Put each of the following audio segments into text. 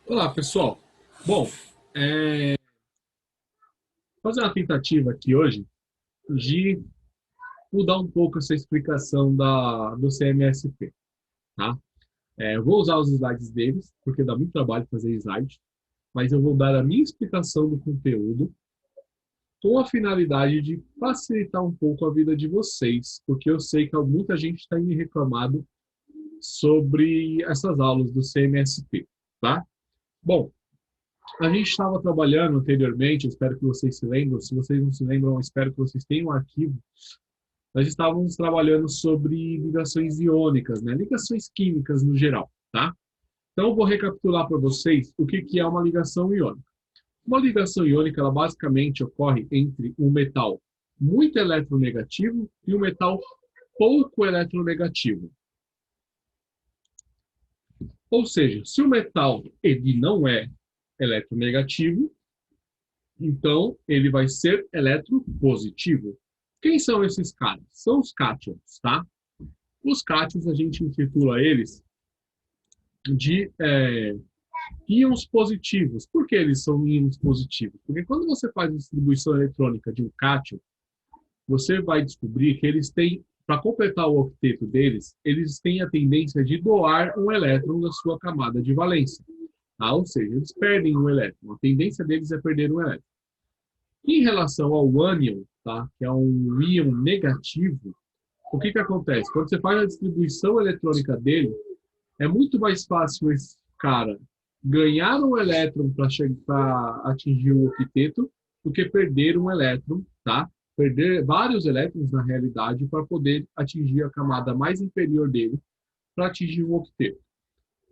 Olá, pessoal. Bom, fazer uma tentativa aqui hoje de mudar um pouco essa explicação do CMSP, tá? Eu vou usar os slides deles, porque dá muito trabalho fazer slide, mas eu vou dar a minha explicação do conteúdo com a finalidade de facilitar um pouco a vida de vocês, porque eu sei que muita gente está me reclamando sobre essas aulas do CMSP, tá? Bom, a gente estava trabalhando anteriormente, espero que vocês se lembrem. Se vocês não se lembram, espero que vocês tenham um arquivo. Nós estávamos trabalhando sobre ligações iônicas, né? Ligações químicas no geral, tá? Então, eu vou recapitular para vocês o que é uma ligação iônica. Uma ligação iônica, ela basicamente ocorre entre um metal muito eletronegativo e um metal pouco eletronegativo. Ou seja, se o metal ele não é eletronegativo, então ele vai ser eletropositivo. Quem são esses caras? São os cátions, tá? Os cátions a gente intitula eles de íons positivos. Por que eles são íons positivos? Porque quando você faz a distribuição eletrônica de um cátion, você vai descobrir que eles têm, para completar o octeto deles, eles têm a tendência de doar um elétron da sua camada de valência. Tá? Ou seja, eles perdem um elétron. A tendência deles é perder um elétron. Em relação ao ânion, tá? Que é um íon negativo, o que acontece? Quando você faz a distribuição eletrônica dele, é muito mais fácil esse cara ganhar um elétron para atingir o octeto do que perder um elétron, tá? Perder vários elétrons, na realidade, para poder atingir a camada mais inferior dele, para atingir o octeto.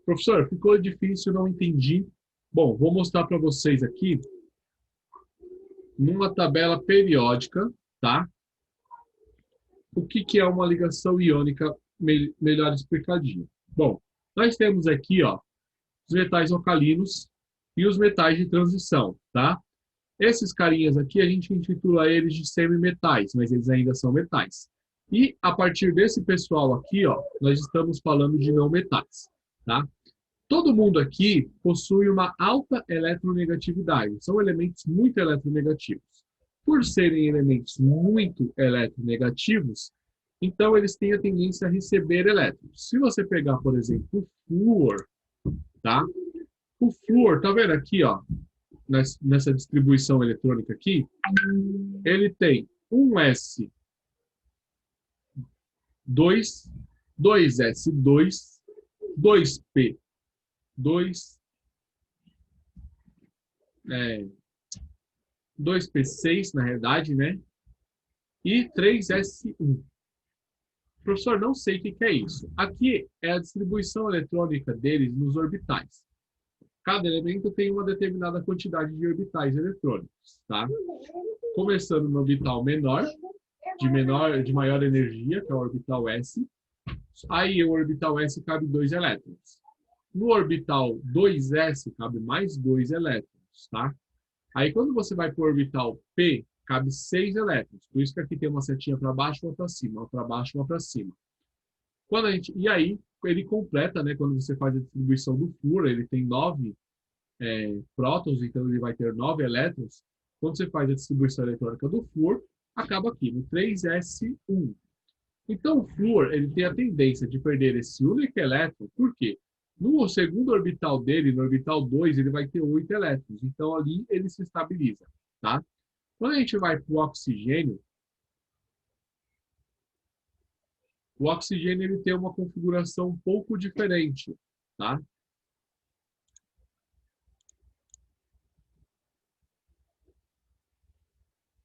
Professor, ficou difícil, não entendi. Bom, vou mostrar para vocês aqui numa tabela periódica, tá? O que é uma ligação iônica melhor explicadinho. Bom, nós temos aqui, ó, os metais alcalinos e os metais de transição, tá? Esses carinhas aqui a gente intitula eles de semimetais, mas eles ainda são metais. E a partir desse pessoal aqui, ó, nós estamos falando de não metais, tá? Todo mundo aqui possui uma alta eletronegatividade, são elementos muito eletronegativos. Por serem elementos muito eletronegativos, então eles têm a tendência a receber elétrons. Se você pegar, por exemplo, o flúor, tá? O flúor, tá vendo aqui, ó, nessa distribuição eletrônica aqui, ele tem um S, 2, 2S2, 2P, 2, 2P6, na realidade, né? E 3S1. Professor, não sei o que é isso. Aqui é a distribuição eletrônica deles nos orbitais. Cada elemento tem uma determinada quantidade de orbitais eletrônicos, tá? Começando no orbital de maior energia, que é o orbital S. Aí o orbital S cabe 2 elétrons. No orbital 2S cabe mais 2 elétrons, tá? Aí quando você vai para o orbital P, cabe 6 elétrons. Por isso que aqui tem uma setinha para baixo, uma para cima, uma para baixo, uma para cima. E aí ele completa, né? Quando você faz a distribuição do flúor, ele tem 9 prótons, então ele vai ter 9 elétrons. Quando você faz a distribuição eletrônica do flúor, acaba aqui no 3s1. Então o flúor ele tem a tendência de perder esse único elétron, por quê? No segundo orbital dele, no orbital 2, ele vai ter 8 elétrons. Então ali ele se estabiliza, tá? Quando a gente vai para o oxigênio ele tem uma configuração um pouco diferente, tá?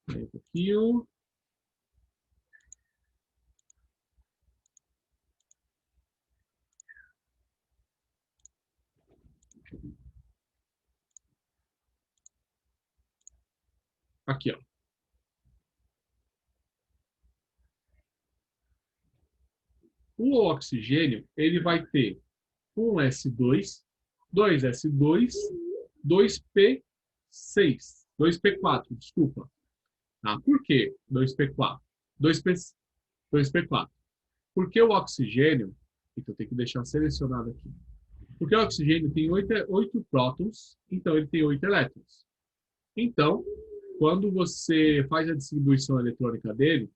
Um pouquinho. Aqui, ó. O oxigênio ele vai ter um S2, 2S2, 2P6, 2P4, desculpa. Ah, por que 2P4? 2P, 2P4. Porque o oxigênio, então tem que deixar selecionado aqui. Porque o oxigênio tem 8 prótons, então ele tem 8 elétrons. Então, quando você faz a distribuição eletrônica dele,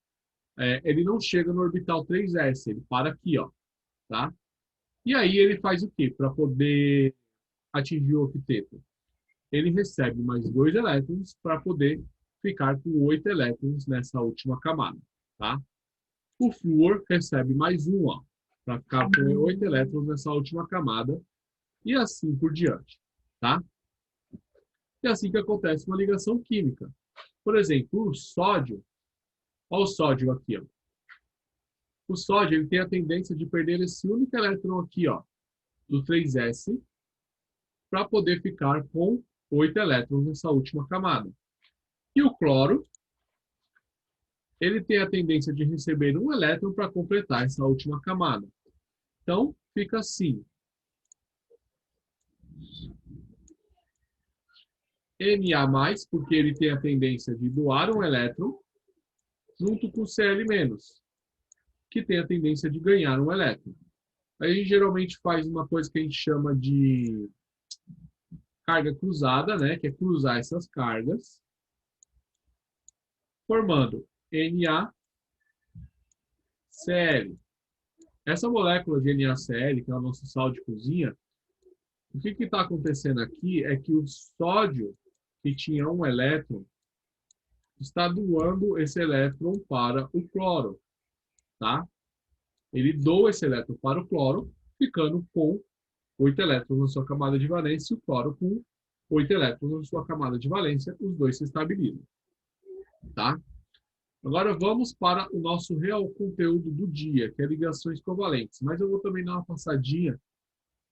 ele não chega no orbital 3s, ele para aqui, ó, tá? E aí ele faz o quê? Para poder atingir o octeto? Ele recebe mais 2 elétrons para poder ficar com 8 elétrons nessa última camada, tá? O flúor recebe mais um, ó, para ficar com 8 elétrons nessa última camada e assim por diante, tá? É assim que acontece uma ligação química. Por exemplo, o sódio, olha o sódio aqui, ó. O sódio ele tem a tendência de perder esse único elétron aqui, ó, do 3s, para poder ficar com 8 elétrons nessa última camada. E o cloro, ele tem a tendência de receber um elétron para completar essa última camada. Então, fica assim. Na+, porque ele tem a tendência de doar um elétron, junto com Cl-, que tem a tendência de ganhar um elétron. Aí a gente geralmente faz uma coisa que a gente chama de carga cruzada, né? Que é cruzar essas cargas, formando NaCl. Essa molécula de NaCl, que é o nosso sal de cozinha, o que está acontecendo aqui é que o sódio, que tinha um elétron, está doando esse elétron para o cloro, tá? Ele doa esse elétron para o cloro, ficando com 8 elétrons na sua camada de valência e o cloro com 8 elétrons na sua camada de valência, os dois se estabilizam, tá? Agora vamos para o nosso real conteúdo do dia, que é ligações covalentes. Mas eu vou também dar uma passadinha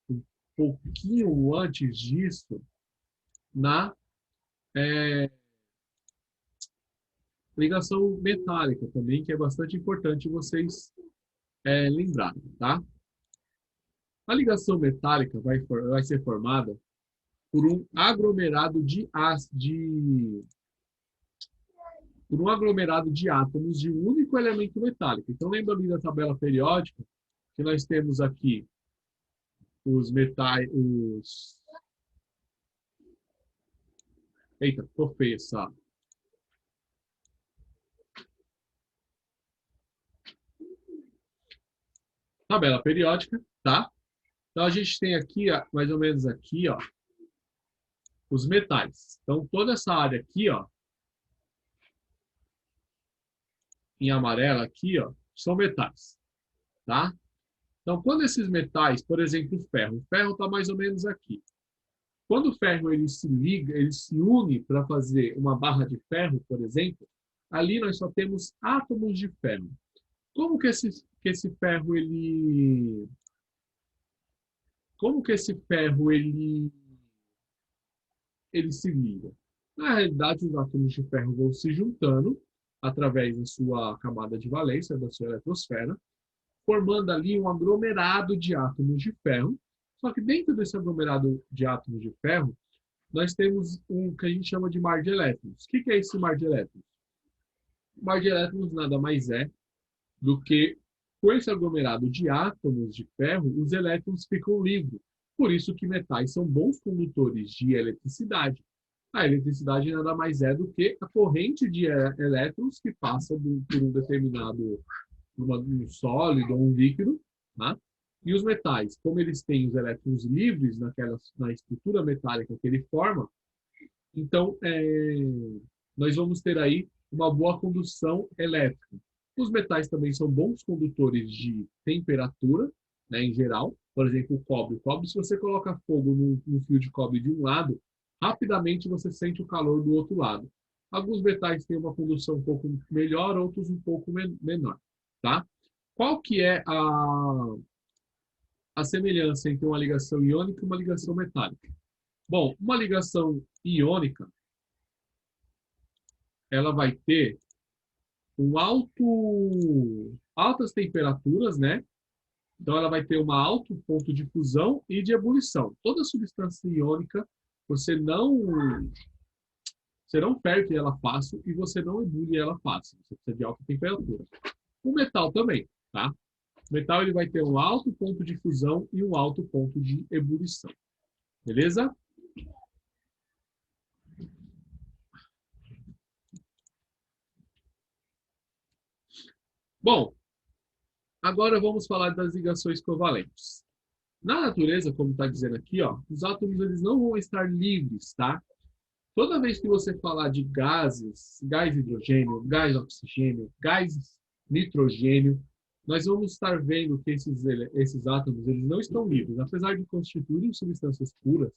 um pouquinho antes disso na ligação metálica também, que é bastante importante vocês lembrarem, tá? A ligação metálica vai ser formada por um aglomerado de átomos de um único elemento metálico. Então, lembra ali da tabela periódica que nós temos aqui os metais, Eita, ficou feio essa. Tabela periódica, tá? Então, a gente tem aqui, mais ou menos aqui, ó, os metais. Então, toda essa área aqui, ó, em amarelo aqui, ó, são metais, tá? Então, quando esses metais, por exemplo, o ferro está mais ou menos aqui. Quando o ferro ele se liga, ele se une para fazer uma barra de ferro, por exemplo, ali nós só temos átomos de ferro. Como que esse ferro ele se liga? Na realidade, os átomos de ferro vão se juntando através da sua camada de valência, da sua eletrosfera, formando ali um aglomerado de átomos de ferro. Só que dentro desse aglomerado de átomos de ferro, nós temos um que a gente chama de mar de elétrons. O que é esse mar de elétrons? O mar de elétrons nada mais é do que, com esse aglomerado de átomos de ferro, os elétrons ficam livres. Por isso que metais são bons condutores de eletricidade. A eletricidade nada mais é do que a corrente de elétrons que passa por um determinado um sólido ou um líquido, tá? E os metais, como eles têm os elétrons livres na estrutura metálica que ele forma, então nós vamos ter aí uma boa condução elétrica. Os metais também são bons condutores de temperatura, né, em geral. Por exemplo, o cobre. O cobre, se você coloca fogo num fio de cobre de um lado, rapidamente você sente o calor do outro lado. Alguns metais têm uma condução um pouco melhor, outros um pouco menor, tá? Qual que é a semelhança entre uma ligação iônica e uma ligação metálica? Bom, uma ligação iônica, ela vai ter altas temperaturas, né? Então, ela vai ter um alto ponto de fusão e de ebulição. Toda substância iônica, você não ferve ela fácil e você não ebule ela fácil. Você precisa de alta temperatura. O metal também, tá? metal ele vai ter um alto ponto de fusão e um alto ponto de ebulição. Beleza? Bom, agora vamos falar das ligações covalentes. Na natureza, como está dizendo aqui, ó, os átomos eles não vão estar livres, tá? Toda vez que você falar de gases, gás hidrogênio, gás oxigênio, gás nitrogênio, nós vamos estar vendo que esses átomos eles não estão livres. Apesar de constituírem substâncias puras,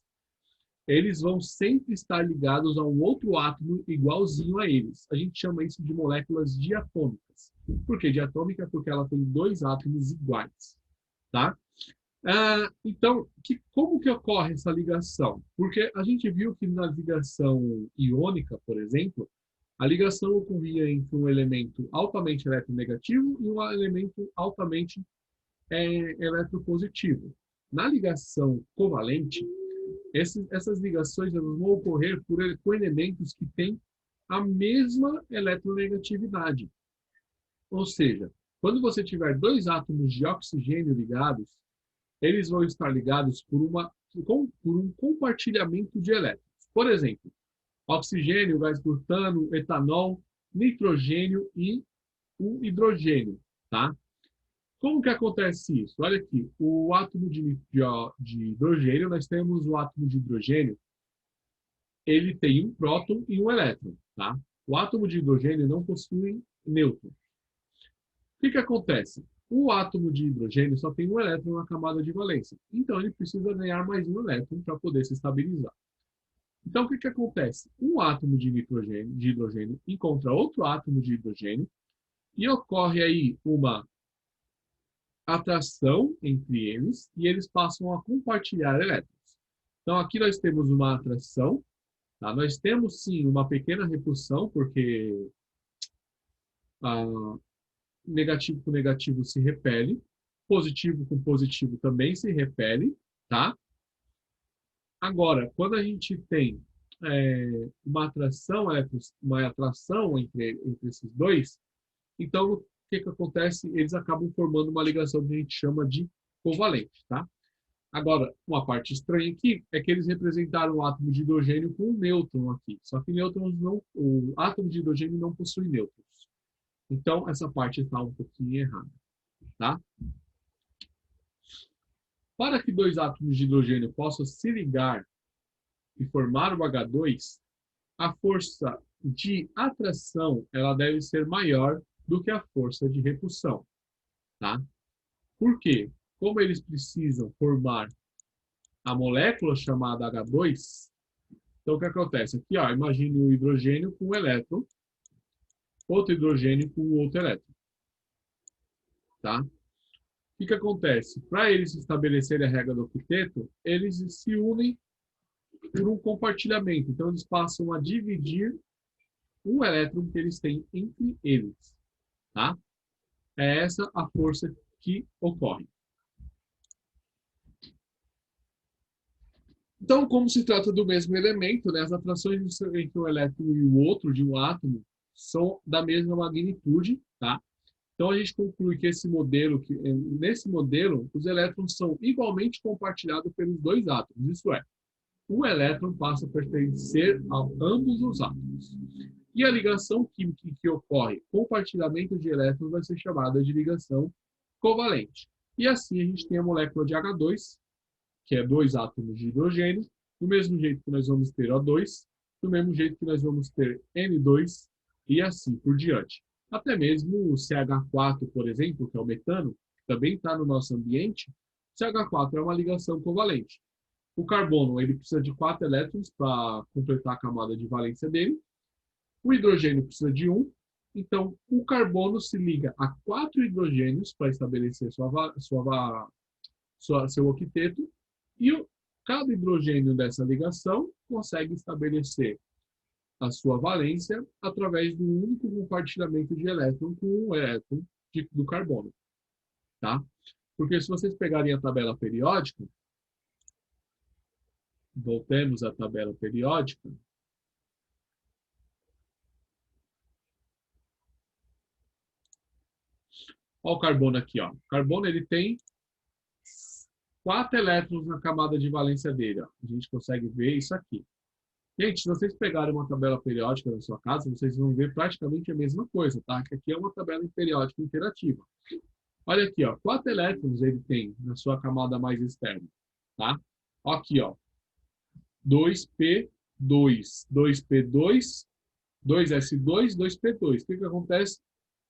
eles vão sempre estar ligados a um outro átomo igualzinho a eles. A gente chama isso de moléculas diatômicas. Por que diatômica? Porque ela tem dois átomos iguais, tá? Então, como que ocorre essa ligação? Porque a gente viu que na ligação iônica, por exemplo, a ligação ocorria entre um elemento altamente eletronegativo e um elemento altamente eletropositivo. Na ligação covalente, essas ligações elas vão ocorrer com elementos que têm a mesma eletronegatividade. Ou seja, quando você tiver dois átomos de oxigênio ligados, eles vão estar ligados por um compartilhamento de elétrons. Por exemplo, oxigênio, gás butano, etanol, nitrogênio e o hidrogênio, tá? Como que acontece isso? Olha aqui, o átomo de hidrogênio, nós temos o átomo de hidrogênio, ele tem um próton e um elétron, tá? O átomo de hidrogênio não possui nêutron. O que acontece? O átomo de hidrogênio só tem um elétron na camada de valência. Então, ele precisa ganhar mais um elétron para poder se estabilizar. Então, o que acontece? Um átomo de hidrogênio encontra outro átomo de hidrogênio e ocorre aí uma atração entre eles e eles passam a compartilhar elétrons. Então, aqui nós temos uma atração. Tá? Nós temos, sim, uma pequena repulsão, porque negativo com negativo se repele, positivo com positivo também se repele, tá? Agora, quando a gente tem uma atração entre esses dois, então o que acontece? Eles acabam formando uma ligação que a gente chama de covalente, tá? Agora, uma parte estranha aqui é que eles representaram o átomo de hidrogênio com um nêutron aqui. Só que o átomo de hidrogênio não possui nêutrons. Então, essa parte está um pouquinho errada, tá? Para que dois átomos de hidrogênio possam se ligar e formar o H2, a força de atração ela deve ser maior do que a força de repulsão, tá? Por quê? Como eles precisam formar a molécula chamada H2, então o que acontece? Aqui, ó, imagine um hidrogênio com um elétron, outro hidrogênio com outro elétron, tá? O que acontece? Para eles estabelecerem a regra do octeto, eles se unem por um compartilhamento. Então, eles passam a dividir um elétron que eles têm entre eles. Tá? É essa a força que ocorre. Então, como se trata do mesmo elemento, né, as atrações entre um elétron e o outro de um átomo são da mesma magnitude. Tá? Então, a gente conclui que nesse modelo, os elétrons são igualmente compartilhados pelos dois átomos. Isso é, um elétron passa a pertencer a ambos os átomos. E a ligação química que ocorre com o compartilhamento de elétrons vai ser chamada de ligação covalente. E assim a gente tem a molécula de H2, que é dois átomos de hidrogênio, do mesmo jeito que nós vamos ter O2, do mesmo jeito que nós vamos ter N2 e assim por diante. Até mesmo o CH4, por exemplo, que é o metano, que também está no nosso ambiente, CH4 é uma ligação covalente. O carbono ele precisa de 4 elétrons para completar a camada de valência dele. O hidrogênio precisa de 1. Então, o carbono se liga a 4 hidrogênios para estabelecer seu octeto. E cada hidrogênio dessa ligação consegue estabelecer a sua valência através de um único compartilhamento de elétron com um elétron do carbono. Tá? Porque se vocês pegarem a tabela periódica, voltemos à tabela periódica. Olha o carbono aqui, ó. O carbono ele tem 4 elétrons na camada de valência dele, ó. A gente consegue ver isso aqui. Gente, se vocês pegarem uma tabela periódica na sua casa, vocês vão ver praticamente a mesma coisa, tá? Que aqui é uma tabela periódica interativa. Olha aqui, ó. 4 elétrons ele tem na sua camada mais externa, tá? Aqui, ó. 2p2, 2p2, 2s2, 2p2. O que acontece?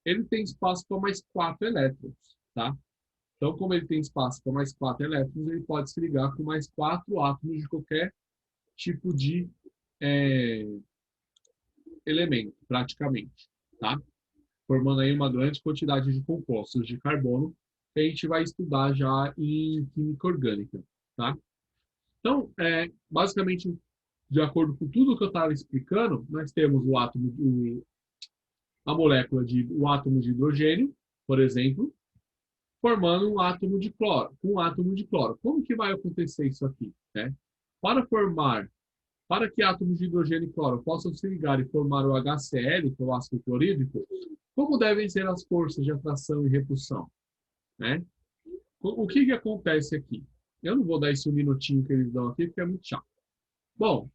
Ele tem espaço para mais 4 elétrons, tá? Então, como ele tem espaço para mais 4 elétrons, ele pode se ligar com mais 4 átomos de qualquer tipo de elemento, praticamente, tá? Formando aí uma grande quantidade de compostos de carbono que a gente vai estudar já em química orgânica, tá? Então, basicamente, de acordo com tudo que eu estava explicando, nós temos a molécula o átomo de hidrogênio, por exemplo, formando um átomo de cloro, um átomo de cloro. Como que vai acontecer isso aqui, né? Para que átomos de hidrogênio e cloro possam se ligar e formar o HCl, que é o ácido clorídrico, como devem ser as forças de atração e repulsão, né? O que acontece aqui? Eu não vou dar esse um minutinho que eles dão aqui, porque é muito chato. Bom,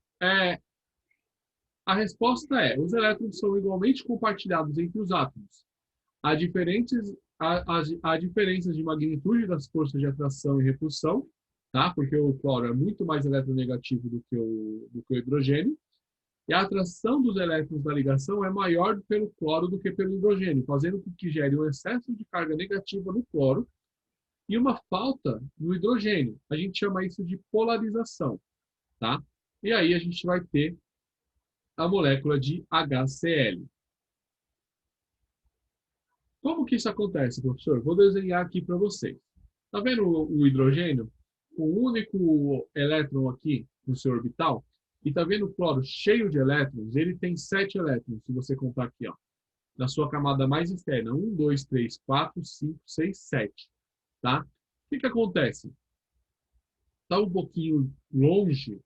a resposta é: os elétrons são igualmente compartilhados entre os átomos. Há diferenças de magnitude das forças de atração e repulsão, tá? Porque o cloro é muito mais eletronegativo do que o hidrogênio. E a atração dos elétrons da ligação é maior pelo cloro do que pelo hidrogênio, fazendo com que gere um excesso de carga negativa no cloro e uma falta no hidrogênio. A gente chama isso de polarização, tá? E aí a gente vai ter a molécula de HCl. Como que isso acontece, professor? Vou desenhar aqui para vocês. Está vendo o hidrogênio? O único elétron aqui no seu orbital. E está vendo o cloro cheio de elétrons? Ele tem 7 elétrons, se você contar aqui, ó, na sua camada mais externa. 1, 2, 3, 4, 5, 6, 7. Tá? O que acontece? Está um pouquinho longe,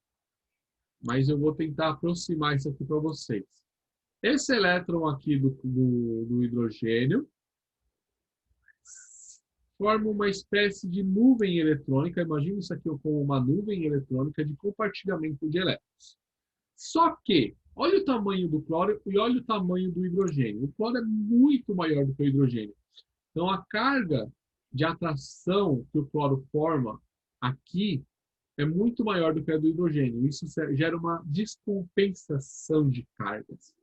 mas eu vou tentar aproximar isso aqui para vocês. Esse elétron aqui do hidrogênio forma uma espécie de nuvem eletrônica. Imagina isso aqui como uma nuvem eletrônica de compartilhamento de elétrons. Só que, olha o tamanho do cloro e olha o tamanho do hidrogênio. O cloro é muito maior do que o hidrogênio. Então, a carga de atração que o cloro forma aqui é muito maior do que a do hidrogênio. Isso gera uma descompensação de cargas,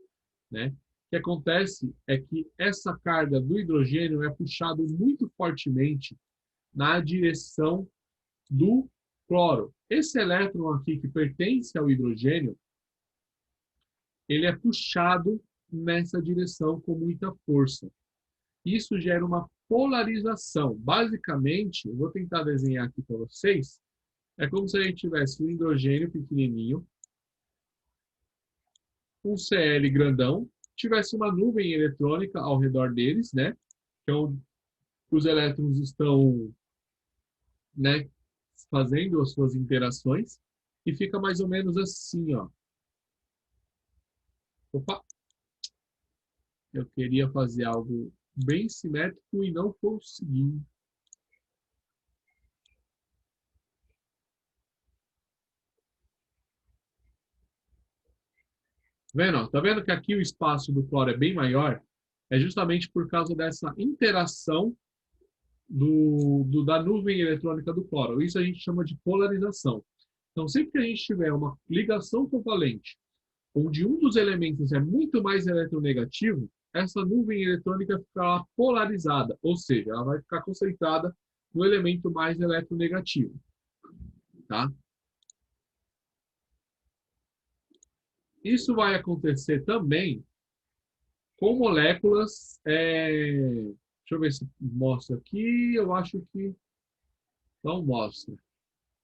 né? O que acontece é que essa carga do hidrogênio é puxada muito fortemente na direção do cloro. Esse elétron aqui que pertence ao hidrogênio, ele é puxado nessa direção com muita força. Isso gera uma polarização. Basicamente, eu vou tentar desenhar aqui para vocês, é como se a gente tivesse um hidrogênio pequenininho, um Cl grandão, tivesse uma nuvem eletrônica ao redor deles, né? Então, os elétrons estão, né, fazendo as suas interações e fica mais ou menos assim, ó. Opa! Eu queria fazer algo bem simétrico e não consegui. Vendo? Tá vendo que aqui o espaço do cloro é bem maior? É justamente por causa dessa interação da nuvem eletrônica do cloro. Isso a gente chama de polarização. Então, sempre que a gente tiver uma ligação covalente, onde um dos elementos é muito mais eletronegativo, essa nuvem eletrônica ficará polarizada, ou seja, ela vai ficar concentrada no elemento mais eletronegativo. Tá? Isso vai acontecer também com moléculas. Deixa eu ver se mostra aqui. Eu acho que não mostra.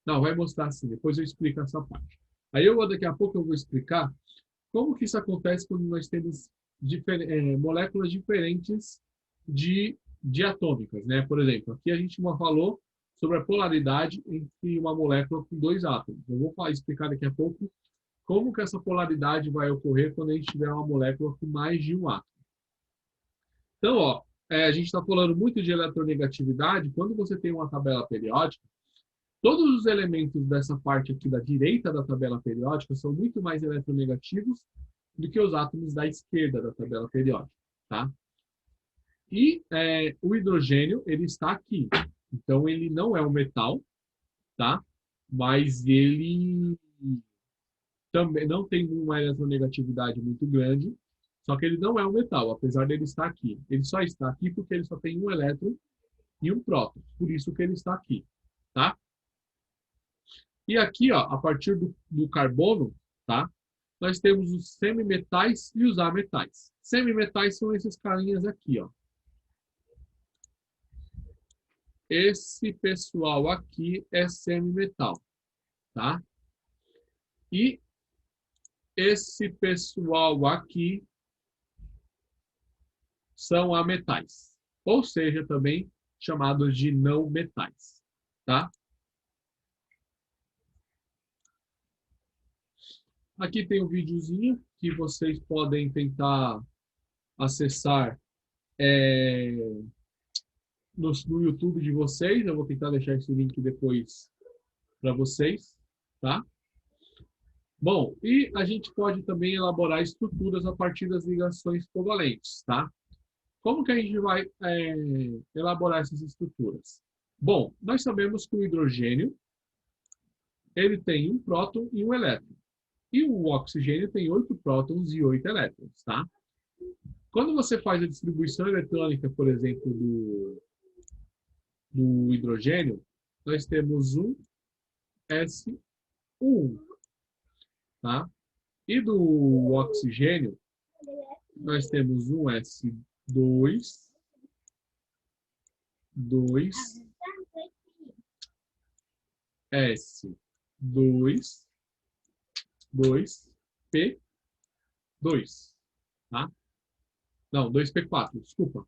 Não, vai mostrar sim. Depois eu explico essa parte. Aí daqui a pouco eu vou explicar como que isso acontece quando nós temos moléculas diferentes de atômicas, né? Por exemplo, aqui a gente falou sobre a polaridade entre uma molécula com 2 átomos. Eu vou explicar daqui a pouco como que essa polaridade vai ocorrer quando a gente tiver uma molécula com mais de um átomo. Então, ó, a gente está falando muito de eletronegatividade. Quando você tem uma tabela periódica, todos os elementos dessa parte aqui da direita da tabela periódica são muito mais eletronegativos do que os átomos da esquerda da tabela periódica, tá? E o hidrogênio, ele está aqui. Então, ele não é um metal, tá? Mas ele também não tem uma eletronegatividade muito grande, só que ele não é um metal, apesar dele estar aqui. Ele só está aqui porque ele só tem um elétron e um próton, por isso que ele está aqui, tá? E aqui, ó, a partir do carbono, tá? Nós temos os semimetais e os ametais. Semimetais são esses carinhas aqui, ó. Esse pessoal aqui é semimetal, tá? E esse pessoal aqui são ametais, ou seja, também chamados de não metais, tá? Aqui tem um videozinho que vocês podem tentar acessar no YouTube de vocês. Eu vou tentar deixar esse link depois para vocês, tá? Bom, e a gente pode também elaborar estruturas a partir das ligações covalentes, tá? Como que a gente vai elaborar essas estruturas? Bom, nós sabemos que o hidrogênio ele tem um próton e um elétron. E o oxigênio tem 8 prótons e 8 elétrons, tá? Quando você faz a distribuição eletrônica, por exemplo, do hidrogênio, nós temos um S1, tá? E do oxigênio, nós temos um S2, 2, S2, 2P2, tá? Não, 2P4, desculpa.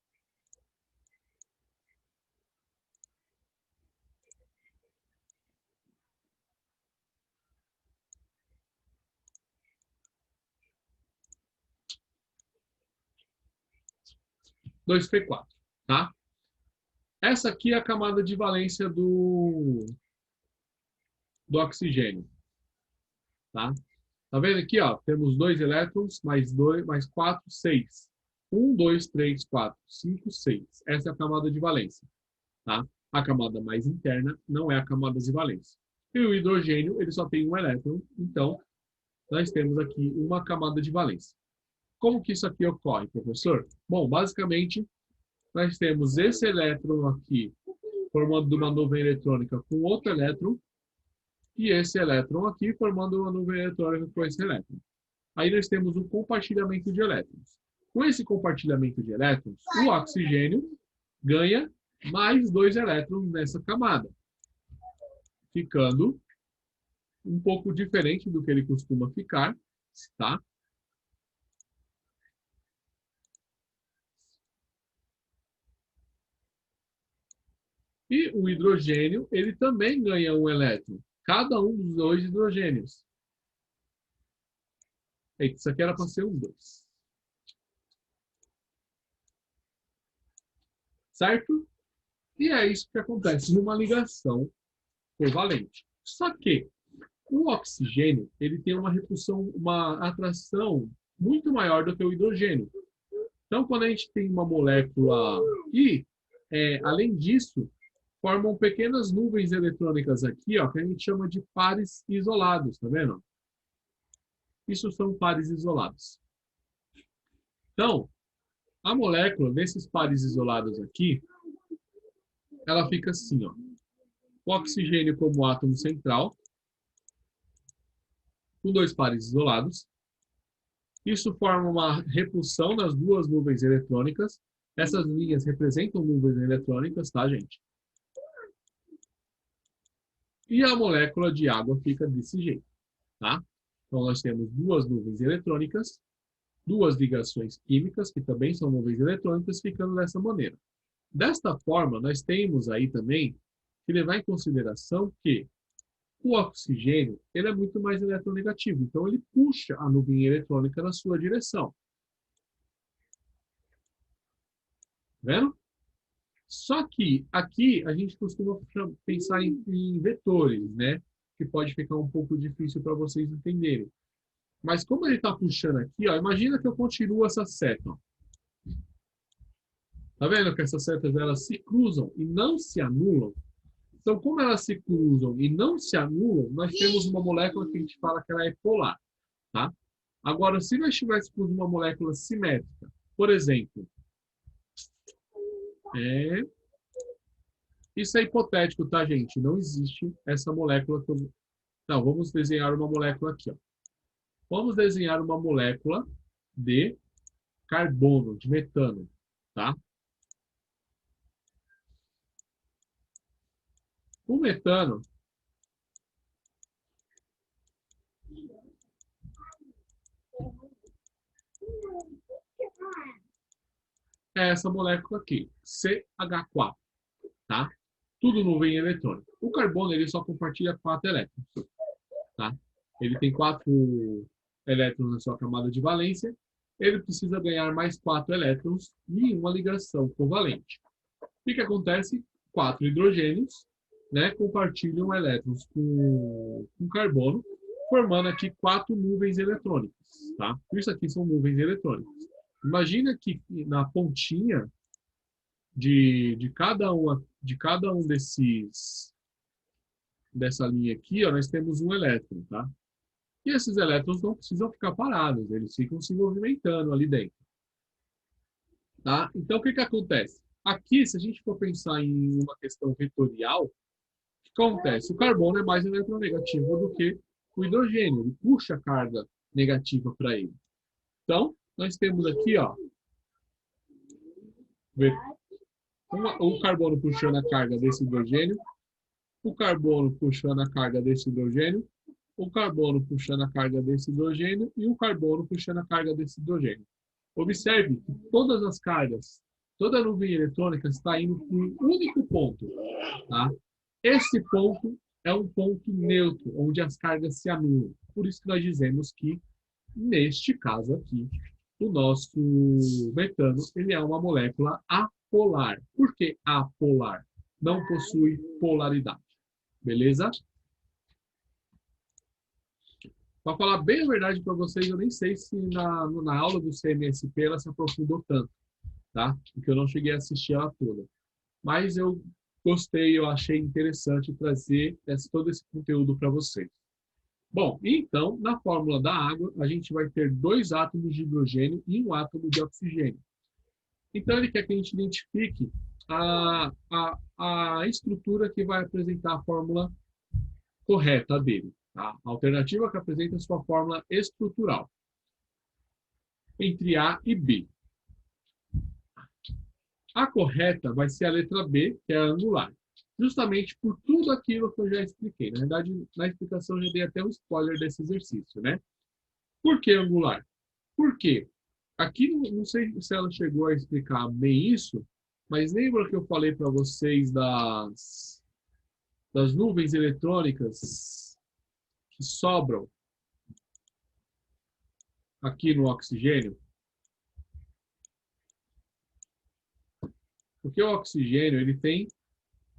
Dois P4, tá? Essa aqui é a camada de valência do oxigênio, tá? Tá vendo aqui, ó? Temos 2 elétrons, mais 2, mais 4, 6. 1, 2, 3, 4, 5, 6. Essa é a camada de valência, tá? A camada mais interna não é a camada de valência. E o hidrogênio, ele só tem um elétron, então nós temos aqui uma camada de valência. Como que isso aqui ocorre, professor? Bom, basicamente, nós temos esse elétron aqui formando uma nuvem eletrônica com outro elétron, e esse elétron aqui formando uma nuvem eletrônica com esse elétron. Aí nós temos o compartilhamento de elétrons. Com esse compartilhamento de elétrons, o oxigênio ganha mais 2 elétrons nessa camada, ficando um pouco diferente do que ele costuma ficar, tá? E o hidrogênio, ele também ganha um elétron, cada um dos 2 hidrogênios. Isso aqui era para ser um 2. Certo? E é isso que acontece numa ligação covalente. Só que o oxigênio ele tem uma repulsão, uma atração muito maior do que o hidrogênio. Então, quando a gente tem uma molécula e, além disso, formam pequenas nuvens eletrônicas aqui, ó, que a gente chama de pares isolados, tá vendo? Isso são pares isolados. Então, a molécula desses pares isolados aqui, ela fica assim, ó. O oxigênio como átomo central, com 2 pares isolados. Isso forma uma repulsão nas 2 nuvens eletrônicas. Essas linhas representam nuvens eletrônicas, tá, gente? E a molécula de água fica desse jeito, tá? Então, nós temos 2 nuvens eletrônicas, 2 ligações químicas, que também são nuvens eletrônicas, ficando dessa maneira. Desta forma, nós temos aí também que levar em consideração que o oxigênio ele é muito mais eletronegativo, então ele puxa a nuvem eletrônica na sua direção. vendo? Só que aqui a gente costuma pensar em vetores, né? Que pode ficar um pouco difícil para vocês entenderem. Mas como ele está puxando aqui, ó, imagina que eu continuo essa seta. Ó. Tá vendo que essas setas elas se cruzam e não se anulam? Então, como elas se cruzam e não se anulam, nós temos uma molécula que a gente fala que ela é polar. Tá? Agora, se nós tivéssemos uma molécula simétrica, por exemplo, é... isso é hipotético, tá, gente? Não existe essa molécula que eu... Não, vamos desenhar uma molécula aqui. Ó. Vamos desenhar uma molécula de carbono, de metano. Tá? O metano é essa molécula aqui, CH4. Tá? Tudo nuvem eletrônica. O carbono ele só compartilha 4 elétrons. Tá? Ele tem 4 elétrons na sua camada de valência. Ele precisa ganhar mais 4 elétrons e uma ligação covalente. O que acontece? 4 hidrogênios, né, compartilham elétrons com carbono, formando aqui 4 nuvens eletrônicas. Tá? Isso aqui são nuvens eletrônicas. Imagina que na pontinha de cada um dessa linha aqui, ó, nós temos um elétron, tá? E esses elétrons não precisam ficar parados, eles ficam se movimentando ali dentro, tá? Então, o que que acontece? Aqui, se a gente for pensar em uma questão vetorial, o que acontece? O carbono é mais eletronegativo do que o hidrogênio, ele puxa a carga negativa para ele. Então, nós temos aqui, ó, o carbono puxando a carga desse hidrogênio, o carbono puxando a carga desse hidrogênio, o carbono puxando a carga desse hidrogênio e o carbono puxando a carga desse hidrogênio. Observe que todas as cargas, toda a nuvem eletrônica está indo para um único ponto. Tá? Esse ponto é um ponto neutro, onde as cargas se anulam. Por isso que nós dizemos que, neste caso aqui, o nosso metano ele é uma molécula apolar. Por que apolar? Não possui polaridade. Beleza? Para falar bem a verdade para vocês, eu nem sei se na aula do CMSP ela se aprofundou tanto, tá? Porque eu não cheguei a assistir ela toda. Mas eu gostei, eu achei interessante trazer todo esse conteúdo para vocês. Bom, então, na fórmula da água, a gente vai ter 2 átomos de hidrogênio e um átomo de oxigênio. Então, ele quer que a gente identifique a estrutura que vai apresentar a fórmula correta dele. Tá? A alternativa que apresenta a sua fórmula estrutural entre A e B. A correta vai ser a letra B, que é a angular. Justamente por tudo aquilo que eu já expliquei. Na verdade, na explicação eu já dei até um spoiler desse exercício, né? Por que angular? Por quê? Aqui, não sei se ela chegou a explicar bem isso, mas lembra que eu falei para vocês das nuvens eletrônicas que sobram aqui no oxigênio? Porque o oxigênio ele tem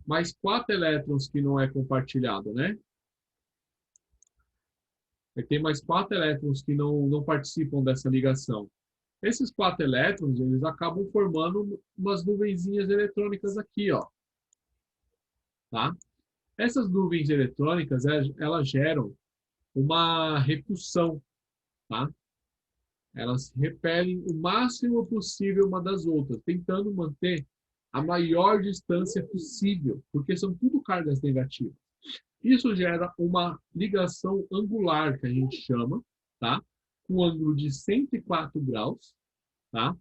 mais 4 elétrons que não é compartilhado, né? Ele tem mais 4 elétrons que não participam dessa ligação. Esses 4 elétrons, eles acabam formando umas nuvenzinhas eletrônicas aqui, ó. Tá? Essas nuvens eletrônicas, elas geram uma repulsão, tá? Elas repelem o máximo possível uma das outras, tentando manter a maior distância possível, porque são tudo cargas negativas. Isso gera uma ligação angular, que a gente chama, tá? Com um ângulo de 104 graus, tá?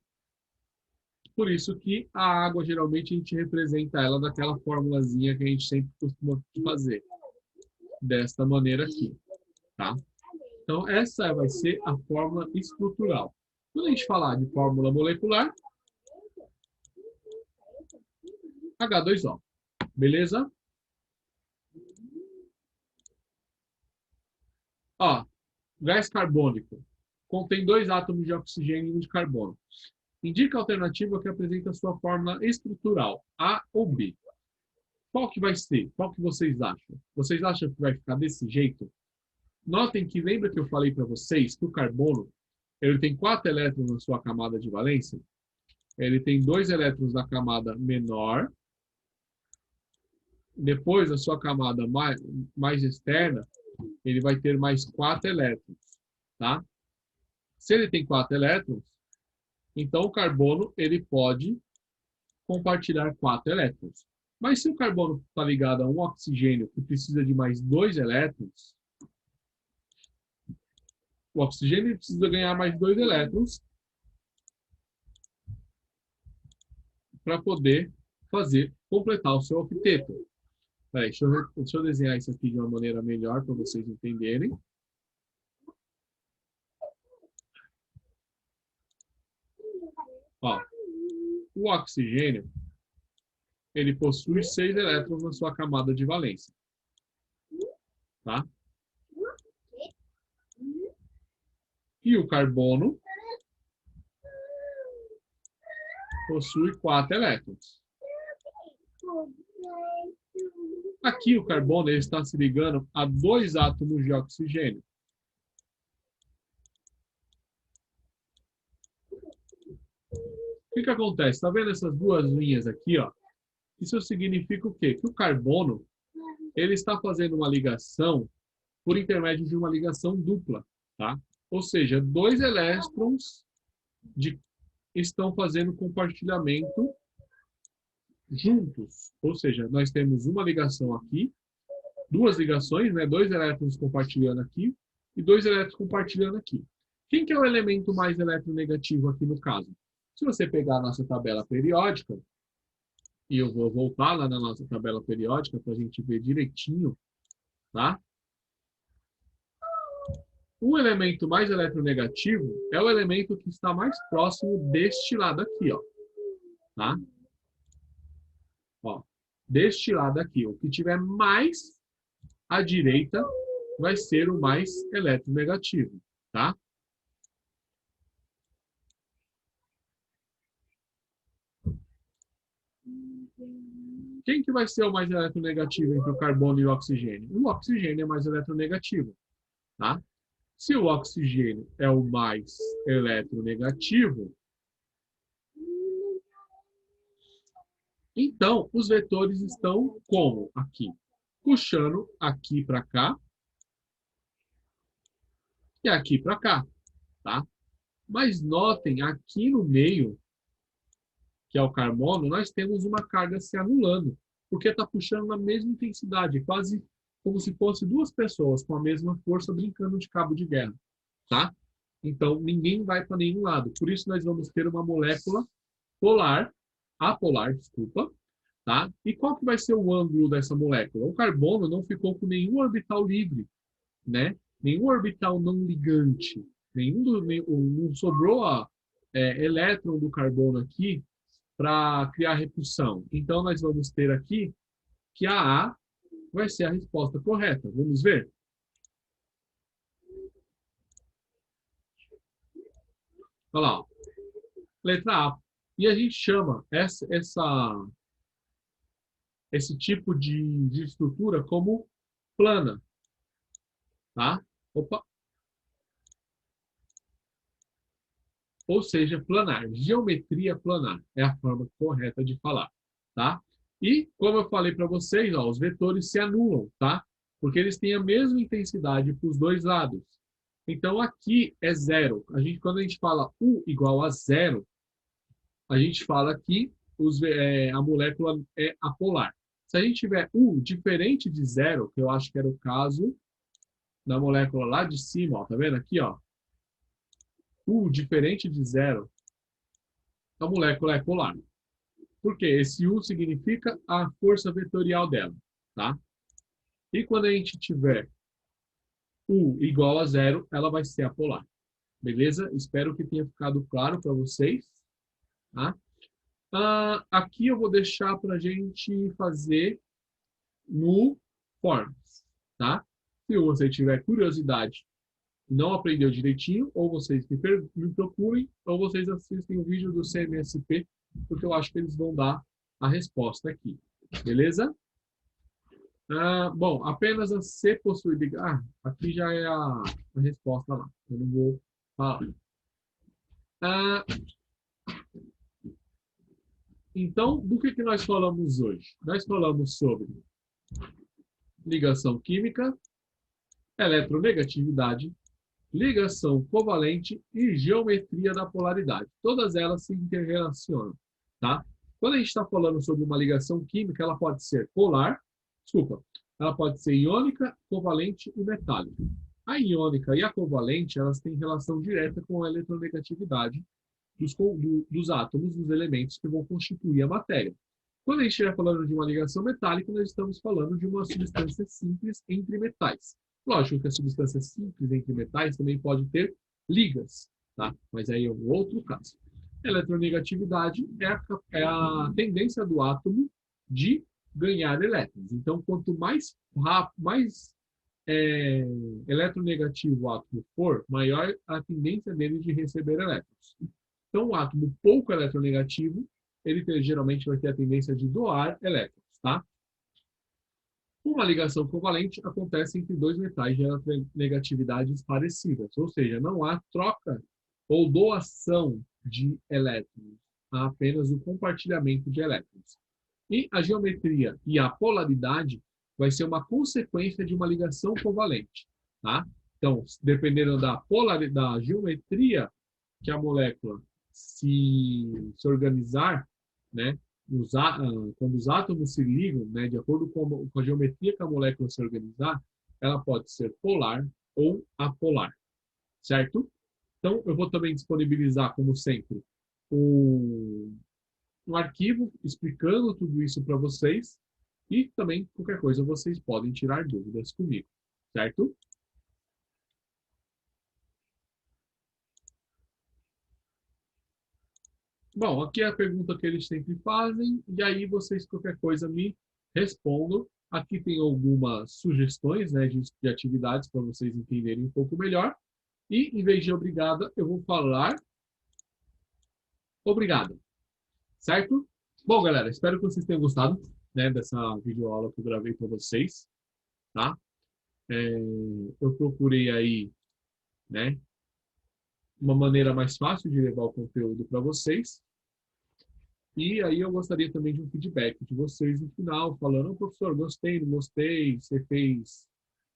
Por isso que a água, geralmente, a gente representa ela daquela formulazinha que a gente sempre costuma fazer. Desta maneira aqui, tá? Então, essa vai ser a fórmula estrutural. Quando a gente falar de fórmula molecular, H2O. Beleza? Ó, gás carbônico. Contém 2 átomos de oxigênio e um de carbono. Indica a alternativa que apresenta a sua fórmula estrutural, A ou B. Qual que vai ser? Qual que vocês acham? Vocês acham que vai ficar desse jeito? Notem que, lembra que eu falei para vocês que o carbono ele tem 4 elétrons na sua camada de valência? Ele tem 2 elétrons na camada menor. Depois, a sua camada mais externa, ele vai ter mais 4 elétrons. Tá? Se ele tem 4 elétrons, então o carbono ele pode compartilhar 4 elétrons. Mas se o carbono está ligado a um oxigênio que precisa de mais 2 elétrons, o oxigênio precisa ganhar mais 2 elétrons para poder completar o seu octeto. Peraí, deixa eu desenhar isso aqui de uma maneira melhor para vocês entenderem. Ó, o oxigênio ele possui 6 elétrons na sua camada de valência. Tá? E o carbono possui 4 elétrons. Aqui o carbono ele está se ligando a 2 átomos de oxigênio. O que acontece? Está vendo essas duas linhas aqui? Ó? Isso significa o quê? Que o carbono ele está fazendo uma ligação por intermédio de uma ligação dupla. Tá? Ou seja, 2 elétrons estão fazendo compartilhamento juntos. Ou seja, nós temos uma ligação aqui, 2 ligações, né? 2 elétrons compartilhando aqui e 2 elétrons compartilhando aqui. Quem que é o elemento mais eletronegativo aqui no caso? Se você pegar a nossa tabela periódica, e eu vou voltar lá na nossa tabela periódica para a gente ver direitinho, tá? O elemento mais eletronegativo é o elemento que está mais próximo deste lado aqui, ó. Tá? Ó, deste lado aqui. O que tiver mais à direita vai ser o mais eletronegativo, tá? Quem que vai ser o mais eletronegativo entre o carbono e o oxigênio? O oxigênio é mais eletronegativo, tá? Se o oxigênio é o mais eletronegativo, então os vetores estão como? Aqui. Puxando aqui para cá e aqui para cá, tá? Mas notem, aqui no meio, que é o carbono, nós temos uma carga se anulando, porque está puxando na mesma intensidade, quase como se fosse 2 pessoas com a mesma força brincando de cabo de guerra, tá? Então, ninguém vai para nenhum lado. Por isso, nós vamos ter uma molécula apolar, desculpa, tá? E qual que vai ser o ângulo dessa molécula? O carbono não ficou com nenhum orbital livre, né? Nenhum orbital não ligante, não sobrou elétron do carbono aqui para criar repulsão. Então, nós vamos ter aqui que a A vai ser a resposta correta. Vamos ver? Olha lá, ó. Letra A. E a gente chama esse tipo de estrutura como plana. Tá? Opa. Ou seja, planar. Geometria planar é a forma correta de falar. Tá? E, como eu falei para vocês, ó, os vetores se anulam, tá? Porque eles têm a mesma intensidade para os dois lados. Então, aqui é zero. Quando a gente fala U igual a zero, a gente fala que a molécula é apolar. Se a gente tiver U diferente de zero, que eu acho que era o caso da molécula lá de cima, ó, tá vendo aqui, ó? U diferente de zero, a molécula é polar. Por quê? Esse U significa a força vetorial dela, tá? E quando a gente tiver U igual a zero, ela vai ser apolar. Beleza? Espero que tenha ficado claro para vocês. Tá? Aqui eu vou deixar para a gente fazer no Forms. Tá? Se você tiver curiosidade não aprendeu direitinho, ou vocês me procurem, ou vocês assistem o vídeo do CMSP, porque eu acho que eles vão dar a resposta aqui. Beleza? Bom, apenas a C possui ligação. Aqui já é a resposta lá. Eu não vou falar. Então, do que nós falamos hoje? Nós falamos sobre ligação química, eletronegatividade, ligação covalente e geometria da polaridade. Todas elas se interrelacionam, tá? Quando a gente está falando sobre uma ligação química, ela pode ser ela pode ser iônica, covalente e metálica. A iônica e a covalente, elas têm relação direta com a eletronegatividade dos átomos, dos elementos que vão constituir a matéria. Quando a gente estiver falando de uma ligação metálica, nós estamos falando de uma substância simples entre metais. Lógico que a substância simples entre metais também pode ter ligas, tá? Mas aí é um outro caso. Eletronegatividade é a tendência do átomo de ganhar elétrons. Então, quanto mais rápido, mais eletronegativo o átomo for, maior a tendência dele de receber elétrons. Então, um átomo pouco eletronegativo, ele geralmente vai ter a tendência de doar elétrons, tá? Uma ligação covalente acontece entre dois metais de eletronegatividades parecidas, ou seja, não há troca ou doação de elétrons, há apenas o compartilhamento de elétrons. E a geometria e a polaridade vai ser uma consequência de uma ligação covalente, tá? Então, dependendo da geometria que a molécula se organizar, né, quando os átomos se ligam, né, de acordo com a geometria que a molécula se organizar, ela pode ser polar ou apolar, certo? Então, eu vou também disponibilizar, como sempre, um arquivo explicando tudo isso para vocês e também, qualquer coisa, vocês podem tirar dúvidas comigo, certo? Bom, aqui é a pergunta que eles sempre fazem, e aí vocês, qualquer coisa, me respondam. Aqui tem algumas sugestões, né, de atividades para vocês entenderem um pouco melhor. E, em vez de obrigada, eu vou falar obrigado, certo? Bom, galera, espero que vocês tenham gostado, né, dessa videoaula que eu gravei para vocês, tá? Eu procurei aí, né, uma maneira mais fácil de levar o conteúdo para vocês. E aí eu gostaria também de um feedback de vocês no final, falando, professor, gostei, não gostei, você fez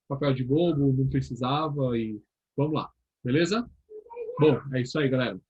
papel de bobo, não precisava, e vamos lá, beleza? Bom, é isso aí, galera.